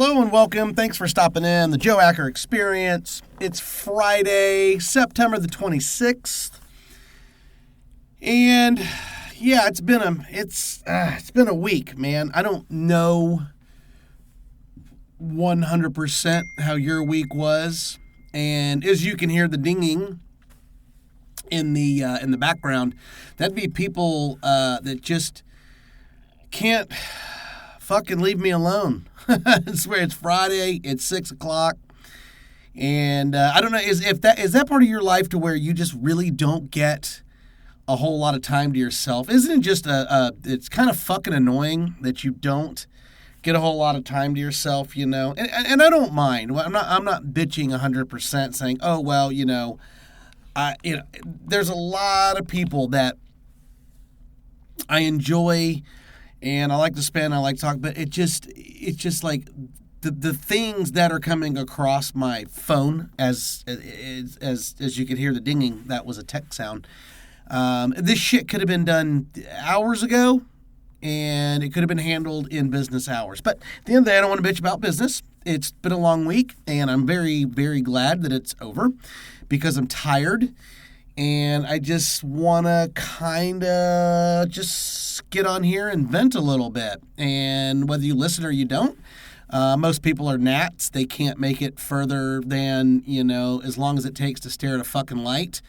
Hello and welcome. Thanks for stopping in. The Joe Acker Experience. It's Friday, September the 26th. And yeah, it's been a week, man. I don't know 100% how your week was. And as you can hear the dinging in the background, that'd be people that just can't fucking leave me alone. I swear it's Friday, it's 6 o'clock, and I don't know, is that part of your life to where you just really don't get a whole lot of time to yourself? Isn't it just it's kind of fucking annoying that you don't get a whole lot of time to yourself, you know? And I don't mind. I'm not bitching 100% saying, oh well, there's a lot of people that I enjoy and I like to spend, I like to talk, but it's just like the things that are coming across my phone as you could hear the dinging, that was a tech sound. This shit could have been done hours ago, and it could have been handled in business hours. But at the end of the day, I don't want to bitch about business. It's been a long week, and I'm very, very glad that it's over because I'm tired. And I just want to kind of just get on here and vent a little bit. And whether you listen or you don't, most people are gnats. They can't make it further than, as long as it takes to stare at a fucking light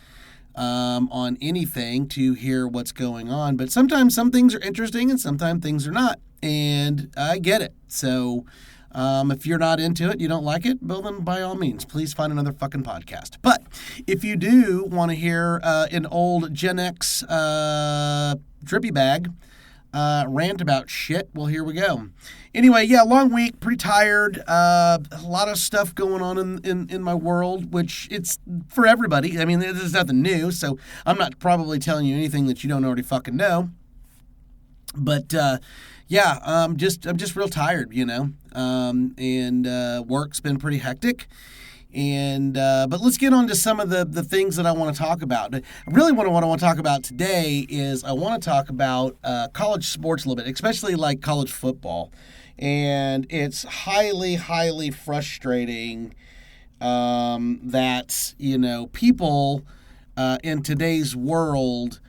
on anything to hear what's going on. But sometimes some things are interesting and sometimes things are not. And I get it. So if you're not into it, you don't like it, well then by all means, please find another fucking podcast. But if you do want to hear an old Gen X drippy bag rant about shit, well, here we go. Anyway, yeah, long week, pretty tired. A lot of stuff going on in my world, which it's for everybody. I mean, there's nothing new, so I'm not probably telling you anything that you don't already fucking know. But yeah, I'm just real tired, and work's been pretty hectic. And but let's get on to some of the things that I want to talk about. Really, what I want to talk about today is I want to talk about college sports a little bit, especially like college football. And it's highly, highly frustrating that, people in today's world,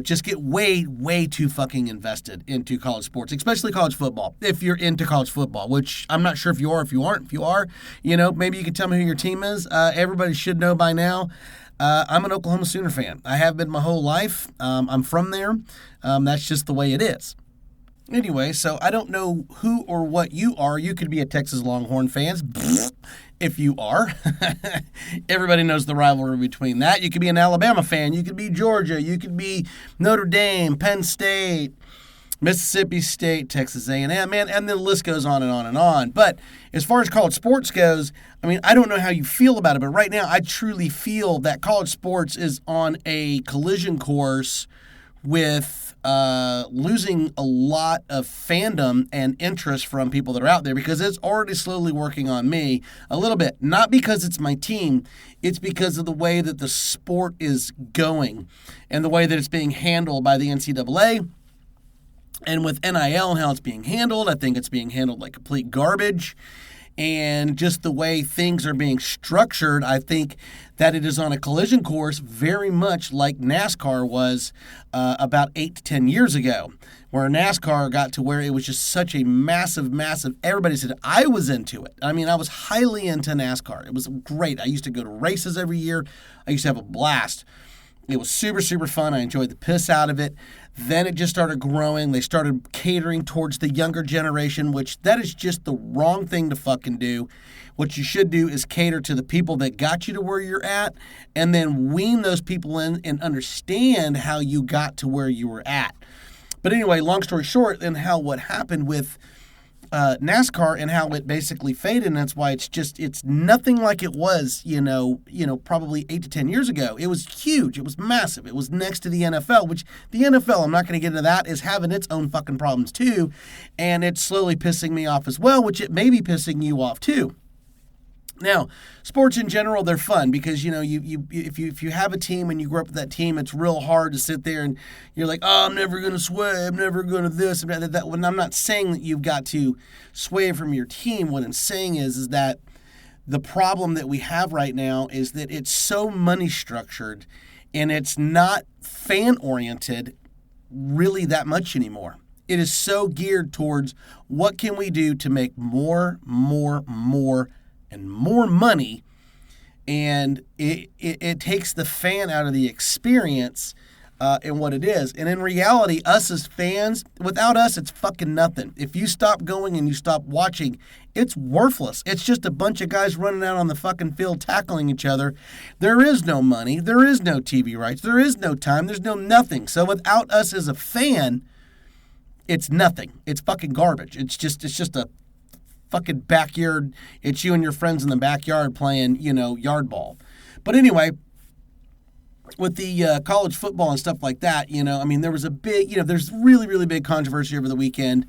just get way, way too fucking invested into college sports, especially college football. If you're into college football, which I'm not sure if you are, if you aren't, if you are, maybe you can tell me who your team is. Everybody should know by now. I'm an Oklahoma Sooner fan. I have been my whole life. I'm from there. That's just the way it is. Anyway, so I don't know who or what you are. You could be a Texas Longhorn fan. If you are. Everybody knows the rivalry between that. You could be an Alabama fan. You could be Georgia. You could be Notre Dame, Penn State, Mississippi State, Texas A&M, man, and the list goes on and on and on. But as far as college sports goes, I mean, I don't know how you feel about it, but right now I truly feel that college sports is on a collision course with losing a lot of fandom and interest from people that are out there because it's already slowly working on me a little bit. Not because it's my team, it's because of the way that the sport is going and the way that it's being handled by the NCAA. And with NIL and how it's being handled, I think it's being handled like complete garbage. And just the way things are being structured, I think that it is on a collision course very much like NASCAR was about 8 to 10 years ago, where NASCAR got to where it was just such a massive, everybody said, I was into it. I mean, I was highly into NASCAR. It was great. I used to go to races every year. I used to have a blast. It was super, super fun. I enjoyed the piss out of it. Then it just started growing. They started catering towards the younger generation, which that is just the wrong thing to fucking do. What you should do is cater to the people that got you to where you're at and then wean those people in and understand how you got to where you were at. But anyway, long story short, and what happened with NASCAR and how it basically faded, and that's why it's nothing like it was, probably 8 to 10 years ago. It was huge. It was massive. It was next to the NFL, which the NFL, I'm not going to get into that, is having its own fucking problems too, and it's slowly pissing me off as well, which it may be pissing you off too. Now, sports in general, they're fun because, if you have a team and you grow up with that team, it's real hard to sit there and you're like, oh, I'm never going to sway, I'm never going to this and that. When I'm not saying that you've got to sway from your team, what I'm saying is that the problem that we have right now is that it's so money structured and it's not fan oriented really that much anymore. It is so geared towards what can we do to make more and more money, and it takes the fan out of the experience and what it is. And in reality, us as fans, without us, it's fucking nothing. If you stop going and you stop watching, it's worthless. It's just a bunch of guys running out on the fucking field tackling each other. There is no money. There is no TV rights. There is no time. There's no nothing. So without us as a fan, it's nothing. It's fucking garbage. It's just a fucking backyard. It's you and your friends in the backyard playing, yard ball. But anyway, with the college football and stuff like that, there was a big, there's really, really big controversy over the weekend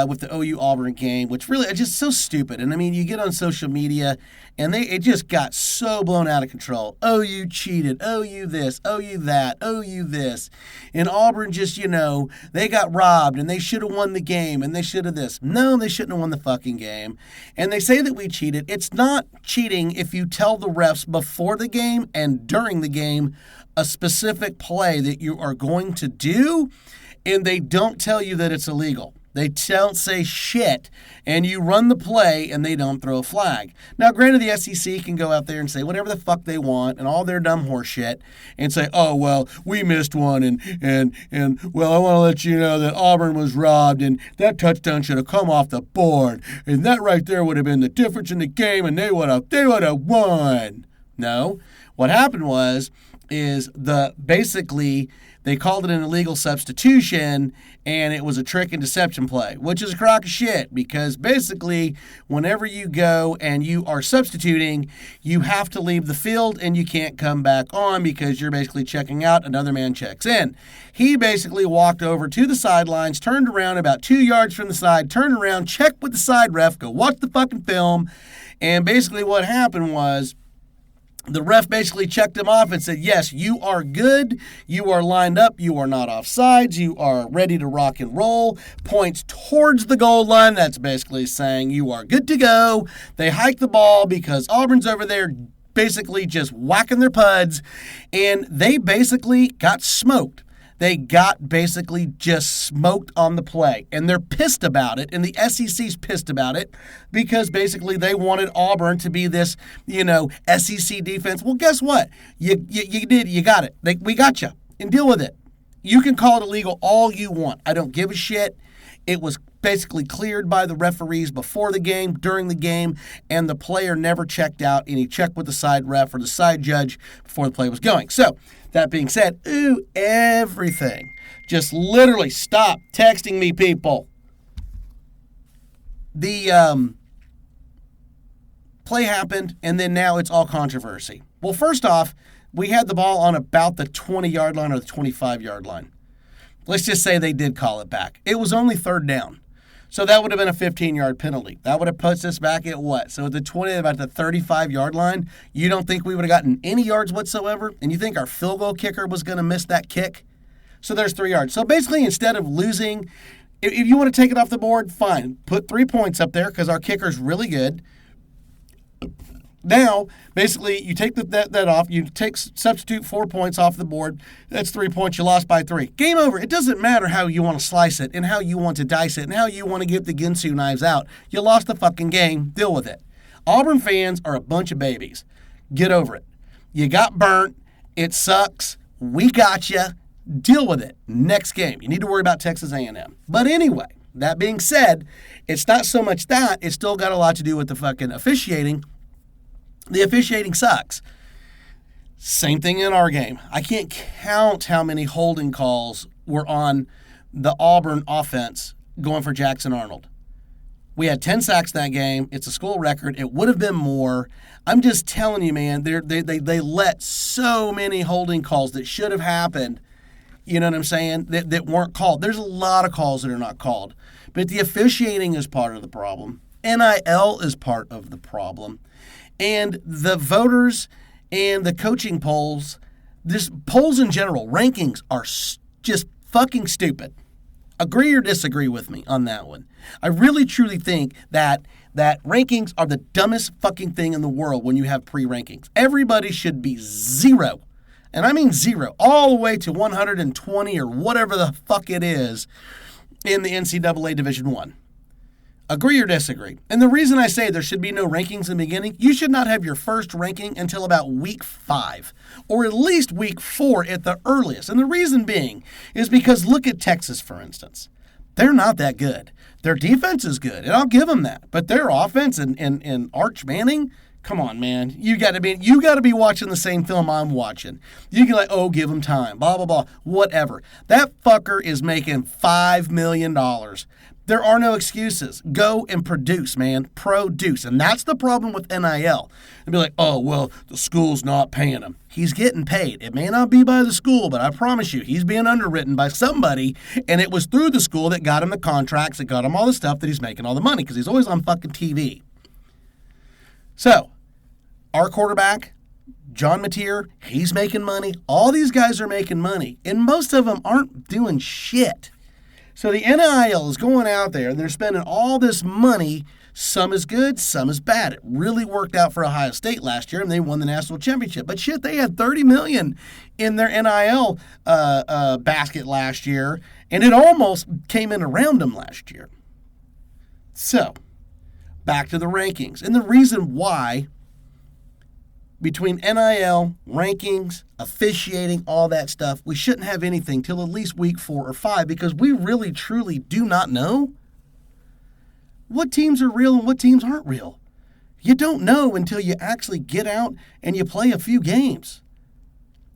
with the OU Auburn game, which really is just so stupid. And you get on social media and it just got so blown out of control. OU cheated. OU this. OU that. OU this. And Auburn just, they got robbed and they should have won the game and they should have this. No, they shouldn't have won the fucking game. And they say that we cheated. It's not cheating if you tell the refs before the game and during the game a specific play that you are going to do, and they don't tell you that it's illegal. They don't say shit, and you run the play, and they don't throw a flag. Now, granted, the SEC can go out there and say whatever the fuck they want and all their dumb horse shit and say, oh, well, we missed one, and well, I want to let you know that Auburn was robbed, and that touchdown should have come off the board, and that right there would have been the difference in the game, and they would have won. No, what happened is basically they called it an illegal substitution, and it was a trick and deception play, which is a crock of shit because basically whenever you go and you are substituting, you have to leave the field and you can't come back on because you're basically checking out, another man checks in. He basically walked over to the sidelines, turned around about 2 yards from the side, turned around, checked with the side ref, go watch the fucking film, and basically what happened was the ref basically checked him off and said, yes, you are good. You are lined up. You are not offsides. You are ready to rock and roll. Points towards the goal line. That's basically saying you are good to go. They hike the ball because Auburn's over there basically just whacking their puds, and they basically got smoked. They got basically just smoked on the play, and they're pissed about it, and the SEC's pissed about it because basically they wanted Auburn to be this, SEC defense. Well, guess what? You did. You got it. We got you, and deal with it. You can call it illegal all you want. I don't give a shit. It was basically cleared by the referees before the game, during the game, and the player never checked out, and he checked with the side ref or the side judge before the play was going. So, that being said, everything. Just literally stop texting me, people. The play happened, and then now it's all controversy. Well, first off, we had the ball on about the 20-yard line or the 25-yard line. Let's just say they did call it back. It was only third down. So that would have been a 15-yard penalty. That would have put us back at what? So at the 20, about the 35-yard line, you don't think we would have gotten any yards whatsoever? And you think our field goal kicker was going to miss that kick? So there's 3 yards. So basically, instead of losing, if you want to take it off the board, fine. Put 3 points up there because our kicker's really good. Now, basically, you take that off. You substitute 4 points off the board. That's 3 points. You lost by 3. Game over. It doesn't matter how you want to slice it and how you want to dice it and how you want to get the Ginsu knives out. You lost the fucking game. Deal with it. Auburn fans are a bunch of babies. Get over it. You got burnt. It sucks. We got you. Deal with it. Next game. You need to worry about Texas A&M. But anyway, that being said, it's not so much that. It's still got a lot to do with the fucking officiating. The officiating sucks. Same thing in our game. I can't count how many holding calls were on the Auburn offense going for Jackson Arnold. We had 10 sacks that game. It's a school record. It would have been more. I'm just telling you, man, they let so many holding calls that should have happened, you know what I'm saying, that weren't called. There's a lot of calls that are not called. But the officiating is part of the problem. NIL is part of the problem. And the voters and the coaching polls, this polls in general, rankings are just fucking stupid. Agree or disagree with me on that one. I really truly think that rankings are the dumbest fucking thing in the world when you have pre-rankings. Everybody should be zero. And I mean zero, all the way to 120 or whatever the fuck it is in the NCAA Division I. Agree or disagree? And the reason I say there should be no rankings in the beginning, you should not have your first ranking until about week 5, or at least week 4 at the earliest. And the reason being is because look at Texas, for instance. They're not that good. Their defense is good, and I'll give them that. But their offense and Arch Manning, come on, man. You got to be watching the same film I'm watching. You can like, give him time, blah, blah, blah, whatever. That fucker is making $5 million. There are no excuses. Go and produce, man. Produce. And that's the problem with NIL. They'll be like, the school's not paying him. He's getting paid. It may not be by the school, but I promise you, he's being underwritten by somebody, and it was through the school that got him the contracts, that got him all the stuff that he's making all the money, because he's always on fucking TV. So, our quarterback, John Mateer, he's making money. All these guys are making money, and most of them aren't doing shit. So the NIL is going out there, and they're spending all this money. Some is good, some is bad. It really worked out for Ohio State last year, and they won the national championship. But shit, they had $30 million in their NIL basket last year, and it almost came in around them last year. So, back to the rankings. And the reason why, between NIL, rankings, officiating, all that stuff, we shouldn't have anything till at least week 4 or 5, because we really, truly do not know what teams are real and what teams aren't real. You don't know until you actually get out and you play a few games.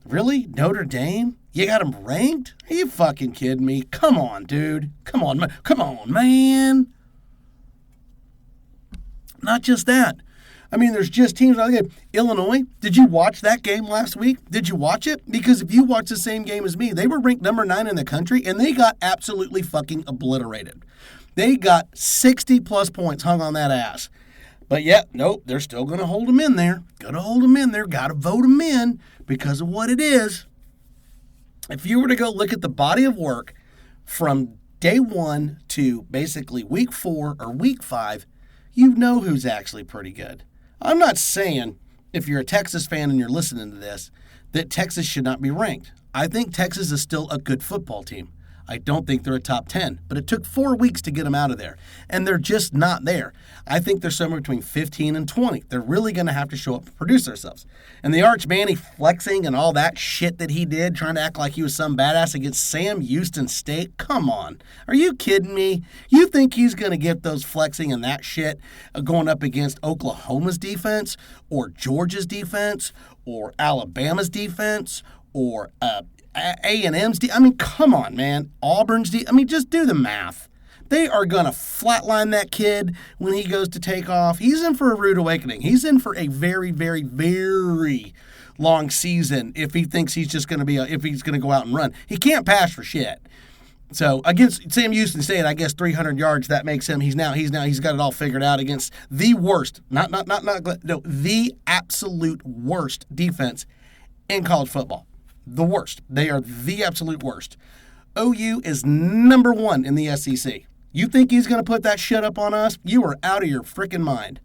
Really? Notre Dame? You got them ranked? Are you fucking kidding me? Come on, dude. Come on, man. Not just that. I mean, there's just teams like Illinois. Did you watch that game last week? Did you watch it? Because if you watch the same game as me, they were ranked number 9 in the country, and they got absolutely fucking obliterated. They got 60-plus points hung on that ass. But yet, nope, they're still going to hold them in there. Got to hold them in there. Got to vote them in because of what it is. If you were to go look at the body of work from day 1 to basically week 4 or week 5, you know who's actually pretty good. I'm not saying, if you're a Texas fan and you're listening to this, that Texas should not be ranked. I think Texas is still a good football team. I don't think they're a top 10, but it took 4 weeks to get them out of there, and they're just not there. I think they're somewhere between 15 and 20. They're really going to have to show up and produce themselves. And the Arch Manning flexing and all that shit that he did, trying to act like he was some badass against Sam Houston State, come on. Are you kidding me? You think he's going to get those flexing and that shit going up against Oklahoma's defense or Georgia's defense or Alabama's defense or A&M's I mean, come on, man. Auburn's I mean, just do the math. They are going to flatline that kid when he goes to take off. He's in for a rude awakening. He's in for a very, very, very long season if he thinks he's just going to if he's going to go out and run. He can't pass for shit. So against Sam Houston State, I guess 300 yards, that makes him, he's got it all figured out against the worst, the absolute worst defense in college football. The worst. They are the absolute worst. OU is number 1 in the SEC. You think he's going to put that shit up on us? You are out of your freaking mind.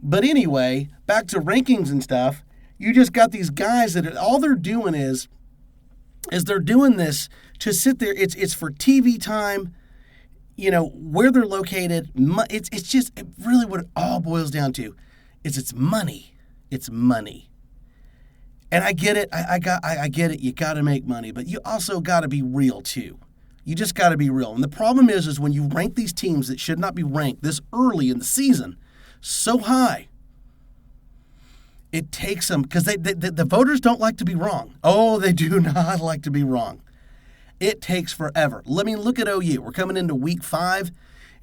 But anyway, back to rankings and stuff. You just got these guys that all they're doing is they're doing this to sit there. It's for TV time, where they're located. It's just really what it all boils down to is it's money. It's money. And I get it. I get it. You got to make money, but you also got to be real too. You just got to be real. And the problem is when you rank these teams that should not be ranked this early in the season so high, it takes them, because the voters don't like to be wrong. Oh, they do not like to be wrong. It takes forever. Let me look at OU. We're coming into week 5,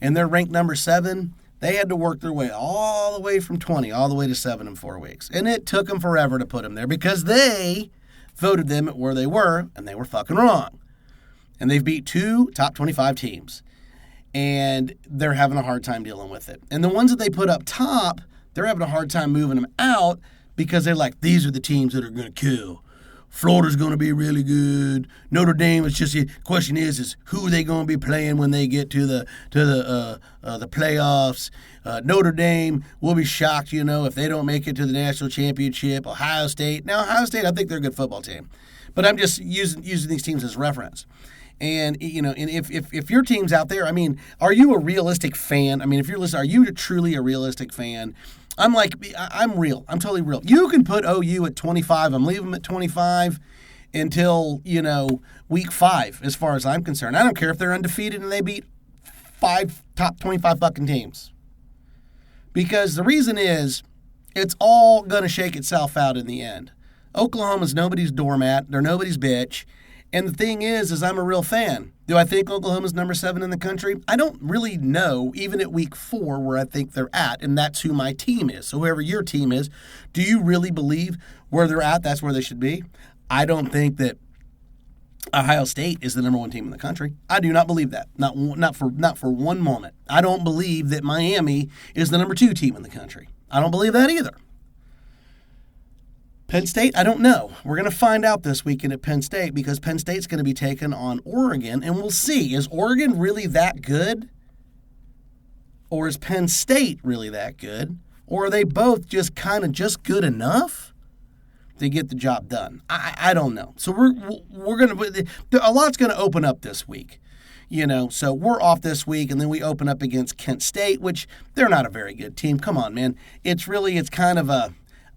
and they're ranked number 7. They had to work their way all the way from 20, all the way to 7 in 4 weeks. And it took them forever to put them there because they voted them at where they were, and they were fucking wrong. And they've beat 2 top 25 teams. And they're having a hard time dealing with it. And the ones that they put up top, they're having a hard time moving them out because they're like, these are the teams that are going to kill. Florida's going to be really good. Notre Dame, it's just the question is who are they going to be playing when they get to the playoffs? Notre Dame will be shocked, if they don't make it to the national championship. Ohio State. Now, Ohio State, I think they're a good football team, but I'm just using these teams as reference. And and if your team's out there, I mean, are you a realistic fan? I mean, if you're listening, are you truly a realistic fan? I'm real. I'm totally real. You can put OU at 25. I'm leaving them at 25 until, week 5, as far as I'm concerned. I don't care if they're undefeated and they beat 5 top 25 fucking teams. Because the reason is, it's all going to shake itself out in the end. Oklahoma's nobody's doormat. They're nobody's bitch. And the thing is I'm a real fan. Do I think Oklahoma's number 7 in the country? I don't really know, even at week 4, where I think they're at, and that's who my team is. So whoever your team is, do you really believe where they're at, that's where they should be? I don't think that Ohio State is the number 1 team in the country. I do not believe that. Not for one moment. I don't believe that Miami is the number 2 team in the country. I don't believe that either. Penn State, I don't know. We're going to find out this weekend at Penn State because Penn State's going to be taking on Oregon, and we'll see. Is Oregon really that good? Or is Penn State really that good? Or are they both just kind of just good enough to get the job done? I don't know. So we're going to – a lot's going to open up this week. So we're off this week, and then we open up against Kent State, which they're not a very good team. Come on, man. It's kind of a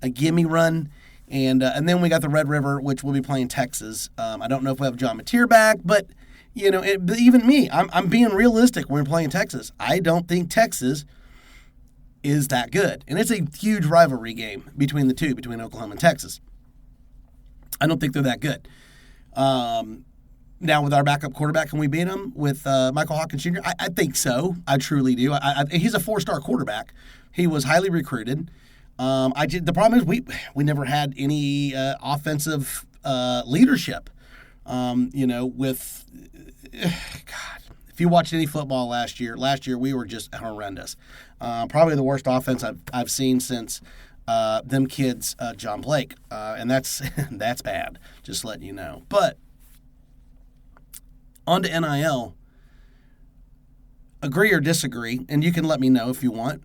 gimme run. And then we got the Red River, which will be playing Texas. I don't know if we have John Mateer back, but even me, I'm being realistic when we're playing Texas. I don't think Texas is that good, and it's a huge rivalry game between the two, between Oklahoma and Texas. I don't think they're that good. Now with our backup quarterback, can we beat him with Michael Hawkins Jr.? I think so. I truly do. He's a 4-star quarterback. He was highly recruited. The problem is we never had any offensive leadership. With God, if you watched any football last year we were just horrendous. Probably the worst offense I've seen since them kids, John Blake, and that's that's bad. Just letting you know. But on to NIL. Agree or disagree, and you can let me know if you want.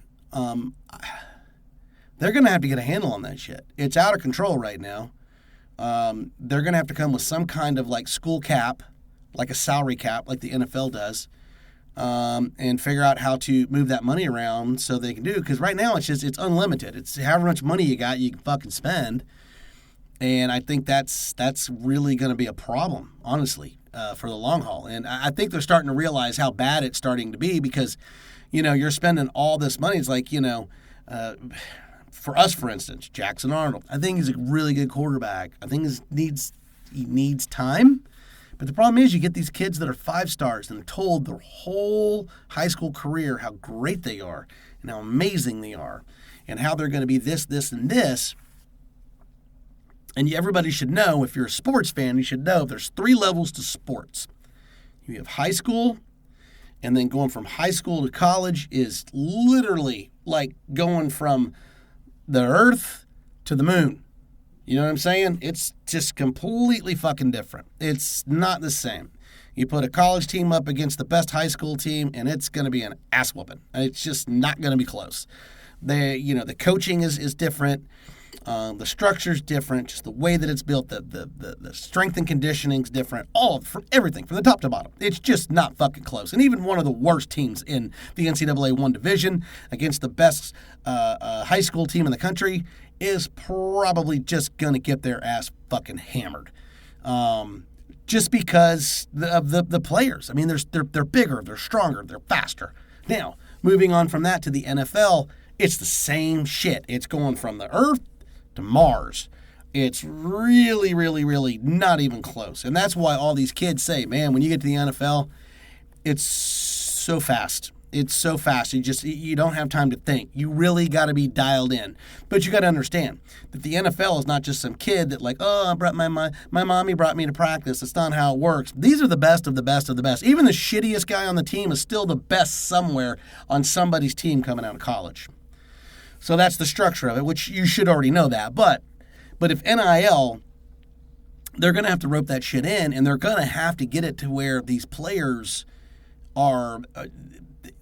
They're going to have to get a handle on that shit. It's out of control right now. They're going to have to come with some kind of school cap, like a salary cap, like the NFL does, and figure out how to move that money around so they can do it. Because right now it's unlimited. It's however much money you got, you can fucking spend. And I think that's really going to be a problem, honestly, for the long haul. And I think they're starting to realize how bad it's starting to be because, you're spending all this money. It's like, for us, for instance, Jackson Arnold, I think he's a really good quarterback. I think he needs time. But the problem is you get these kids that are 5 stars and they're told their whole high school career how great they are and how amazing they are and how they're going to be this, this, and this. And everybody should know, if you're a sports fan, you should know there's 3 levels to sports. You have high school, and then going from high school to college is literally like going from the earth to the moon. You know what I'm saying? It's just completely fucking different. It's not the same. You put a college team up against the best high school team, and it's going to be an ass whooping. It's just not going to be close. The coaching is different. The structure's different. Just the way that it's built, the strength and conditioning's different. Everything from the top to bottom. It's just not fucking close. And even one of the worst teams in the NCAA 1 division against the best high school team in the country is probably just gonna get their ass fucking hammered. Just because of the players. I mean, they're bigger, they're stronger, they're faster. Now, moving on from that to the NFL, it's the same shit. It's going from the earth to Mars. It's really, really, really not even close. And that's why all these kids say, man, when you get to the NFL, it's so fast. It's so fast. You don't have time to think. You really got to be dialed in. But you got to understand that the NFL is not just some kid that I brought my mommy brought me to practice. That's not how it works. These are the best of the best of the best. Even the shittiest guy on the team is still the best somewhere on somebody's team coming out of college. So that's the structure of it, which you should already know that. But if NIL, they're going to have to rope that shit in, and they're going to have to get it to where these players are,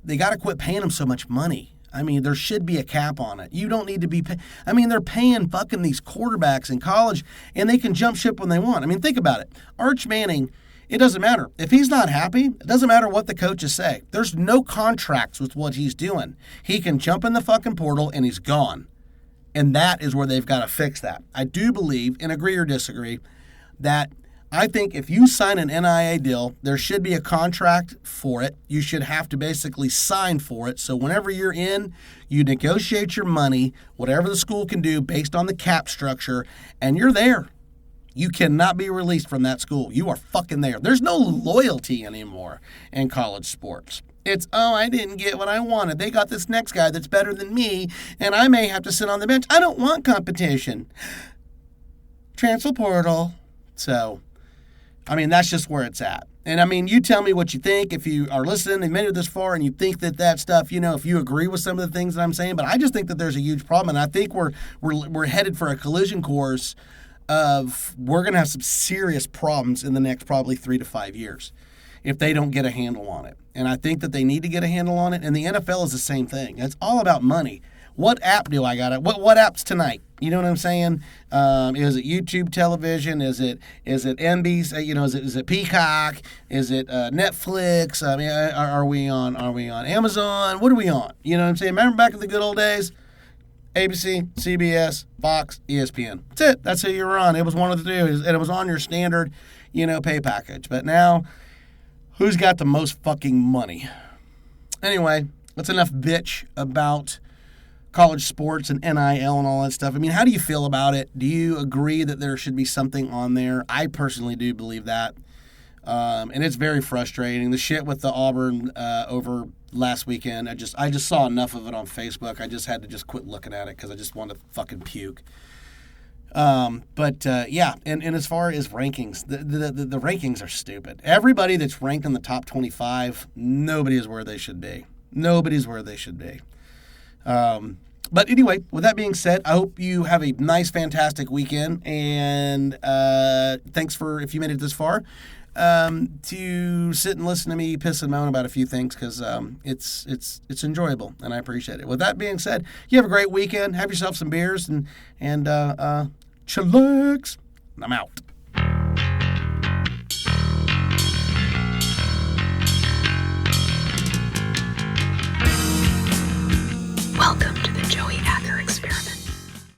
they got to quit paying them so much money. I mean, there should be a cap on it. You don't need to be I mean, they're paying fucking these quarterbacks in college, and they can jump ship when they want. I mean, think about it. Arch Manning, it doesn't matter. If he's not happy, it doesn't matter what the coaches say. There's no contracts with what he's doing. He can jump in the fucking portal, and he's gone. And that is where they've got to fix that. I do believe, and agree or disagree, that I think if you sign an NIL deal, there should be a contract for it. You should have to basically sign for it. So whenever you're in, you negotiate your money, whatever the school can do based on the cap structure, and you're there. You cannot be released from that school. You are fucking there. There's no loyalty anymore in college sports. It's, oh, I didn't get what I wanted. They got this next guy that's better than me, and I may have to sit on the bench. I don't want competition. Transfer portal. So, I mean, that's just where it's at. And, I mean, you tell me what you think. If you are listening and made it this far and you think that stuff, you know, if you agree with some of the things that I'm saying. But I just think that there's a huge problem, and I think we're headed for a collision course of we're going to have some serious problems in the next probably 3 to 5 years if they don't get a handle on it. And I think that they need to get a handle on it. And the NFL is the same thing. It's all about money. What app do I got? What app's tonight? You know what I'm saying? Is it YouTube television? Is it NBC? You know, is it Peacock? Is it Netflix? I mean, are we on Amazon? What are we on? You know what I'm saying? Remember back in the good old days? ABC, CBS, Fox, ESPN. That's it. That's who you were on. It was one of the two, and it was on your standard, you know, pay package. But now, who's got the most fucking money? Anyway, that's enough bitch about college sports and NIL and all that stuff. I mean, how do you feel about it? Do you agree that there should be something on there? I personally do believe that. And it's very frustrating. The shit with the Auburn over last weekend, I just saw enough of it on Facebook. I just had to just quit looking at it because I just wanted to fucking puke. Yeah, and as far as rankings, the rankings are stupid. Everybody that's ranked in the top 25, nobody is where they should be. Nobody's where they should be. But anyway, with that being said, I hope you have a nice, fantastic weekend, and thanks for, if you made it this far, to sit and listen to me piss and moan about a few things, because it's enjoyable, and I appreciate it. With that being said, you have a great weekend. Have yourself some beers, and chillax. I'm out.